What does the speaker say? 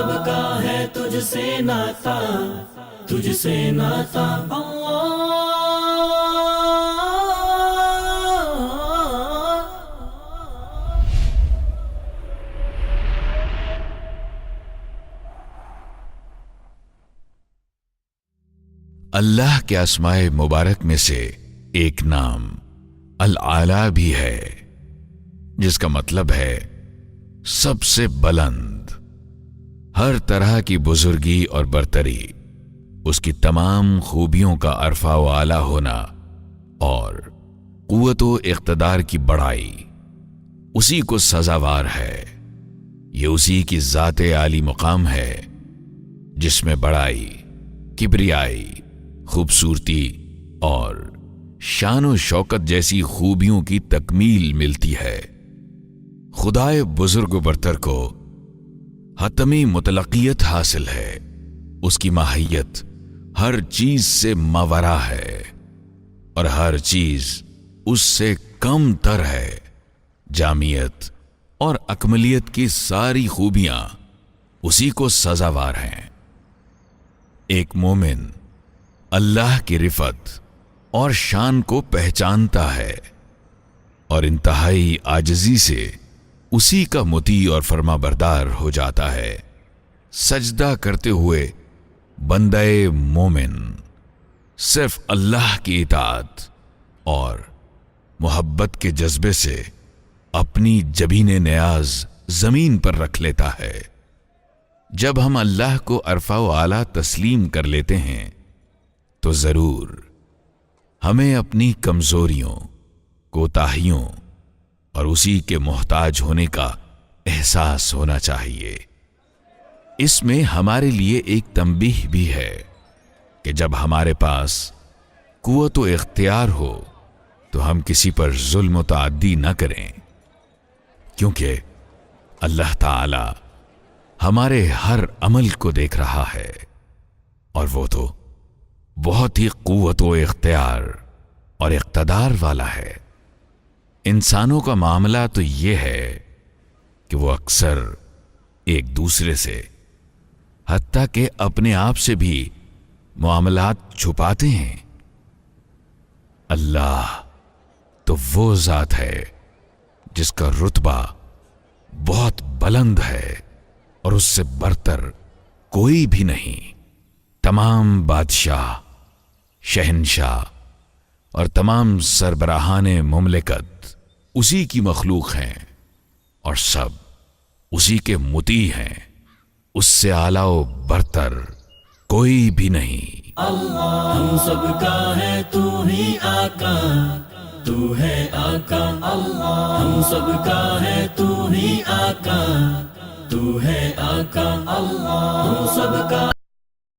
سب کا ہے تجھ سے ناتا، تجھ سے ناتا اللہ کے اسماء مبارک میں سے ایک نام العالی بھی ہے، جس کا مطلب ہے سب سے بلند۔ ہر طرح کی بزرگی اور برتری، اس کی تمام خوبیوں کا عرفہ و اعلی ہونا اور قوت و اقتدار کی بڑائی اسی کو سزاوار ہے۔ یہ اسی کی ذات عالی مقام ہے جس میں بڑائی، کبریائی، خوبصورتی اور شان و شوکت جیسی خوبیوں کی تکمیل ملتی ہے۔ خدائے بزرگ و برتر کو حتمی مطلقیت حاصل ہے، اس کی ماہیت ہر چیز سے ماورا ہے اور ہر چیز اس سے کم تر ہے۔ جامعیت اور اکملیت کی ساری خوبیاں اسی کو سزاوار ہیں۔ ایک مومن اللہ کی رفعت اور شان کو پہچانتا ہے اور انتہائی عاجزی سے اسی کا مطیع اور فرما بردار ہو جاتا ہے۔ سجدہ کرتے ہوئے بندہ مومن صرف اللہ کی اطاعت اور محبت کے جذبے سے اپنی جبین نیاز زمین پر رکھ لیتا ہے۔ جب ہم اللہ کو عرفہ و اعلی تسلیم کر لیتے ہیں تو ضرور ہمیں اپنی کمزوریوں، کوتاہیوں اور اسی کے محتاج ہونے کا احساس ہونا چاہیے۔ اس میں ہمارے لیے ایک تنبیہ بھی ہے کہ جب ہمارے پاس قوت و اختیار ہو تو ہم کسی پر ظلم و تعدی نہ کریں، کیونکہ اللہ تعالی ہمارے ہر عمل کو دیکھ رہا ہے اور وہ تو بہت ہی قوت و اختیار اور اقتدار والا ہے۔ انسانوں کا معاملہ تو یہ ہے کہ وہ اکثر ایک دوسرے سے، حتیٰ کہ اپنے آپ سے بھی معاملات چھپاتے ہیں۔ اللہ تو وہ ذات ہے جس کا رتبہ بہت بلند ہے اور اس سے برتر کوئی بھی نہیں۔ تمام بادشاہ، شہنشاہ اور تمام سربراہان مملکت اسی کی مخلوق ہیں اور سب اسی کے مطیع ہیں۔ اس سے اعلیٰ و برتر کوئی بھی نہیں۔ اللہ ہم سب کا ہے تو ہی آقا، تو ہے آقا۔ اللہ ہم سب کا ہے تو ہی آقا، تو ہے آقا۔ اللہ ہم سب کا